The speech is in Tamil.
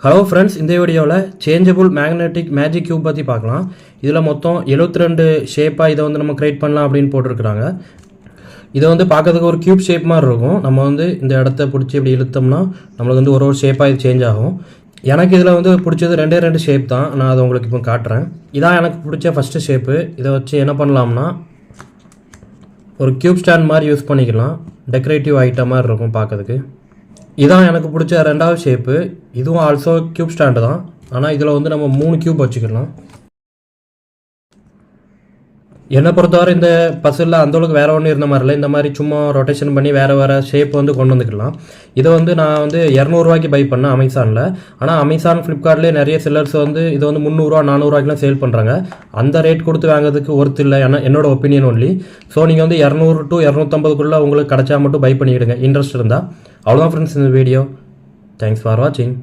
ஹலோ ஃப்ரெண்ட்ஸ், இந்த வீடியோவில் சேஞ்சபிள் மேக்னெட்டிக் மேஜிக் கியூப் பற்றி பார்க்கலாம். இதில் மொத்தம் 72 ஷேப்பாக இதை வந்து நம்ம கிரியேட் பண்ணலாம் அப்படின்னு போட்டிருக்கிறாங்க. இதை வந்து பார்க்கறதுக்கு ஒரு கியூப் ஷேப் மாதிரி இருக்கும். நம்ம வந்து இந்த இடத்த பிடிச்சி இப்படி இழுத்தோம்னா நம்மளுக்கு வந்து ஒரு ஷேப்பாக இது சேஞ்ச் ஆகும். எனக்கு இதில் வந்து பிடிச்சது ரெண்டு ஷேப் தான். நான் அதை உங்களுக்கு இப்போ காட்டுறேன். இதான் எனக்கு பிடிச்ச ஃபஸ்ட்டு ஷேப்பு. இதை வச்சு என்ன பண்ணலாம்னா ஒரு கியூப் ஸ்டாண்ட் மாதிரி யூஸ் பண்ணிக்கலாம். டெக்கரேட்டிவ் ஐட்டம் மாதிரி இருக்கும் பார்க்கறதுக்கு. இதான் எனக்கு பிடிச்ச ரெண்டாவது ஷேப்பு. இதுவும் ஆல்சோ கியூப் ஸ்டாண்டு தான். ஆனால் இதில் வந்து நம்ம 3 கியூப் வச்சுக்கலாம். என்னை பொறுத்தவரை இந்த பசிலில் அந்தளவுக்கு வேறு ஒன்றும் இருந்த மாதிரி இல்லை. இந்த மாதிரி சும்மா ரொட்டேஷன் பண்ணி வேறு ஷேப் வந்து கொண்டு வந்துக்கலாம். இதை வந்து நான் வந்து 200 பை பண்ணேன் அமேசானில். ஆனால் அமேசான் ஃப்ளிப்கார்ட்லேயே நிறைய செல்லர்ஸ் வந்து இதை வந்து 300 400 சேல் பண்ணுறாங்க. அந்த ரேட் கொடுத்து வாங்குறதுக்கு ஒர்த் இல்லை, என்னோட ஒப்பீனியன் ஒன்லி. ஸோ நீங்கள் வந்து 200 to 250 உங்களுக்கு கிடச்சா மட்டும் பை பண்ணிவிடுங்க, இன்ட்ரெஸ்ட் இருந்தால். அவ்வளோதான் ஃப்ரெண்ட்ஸ் இந்த வீடியோ. தேங்க்ஸ் ஃபார் வாட்சிங்.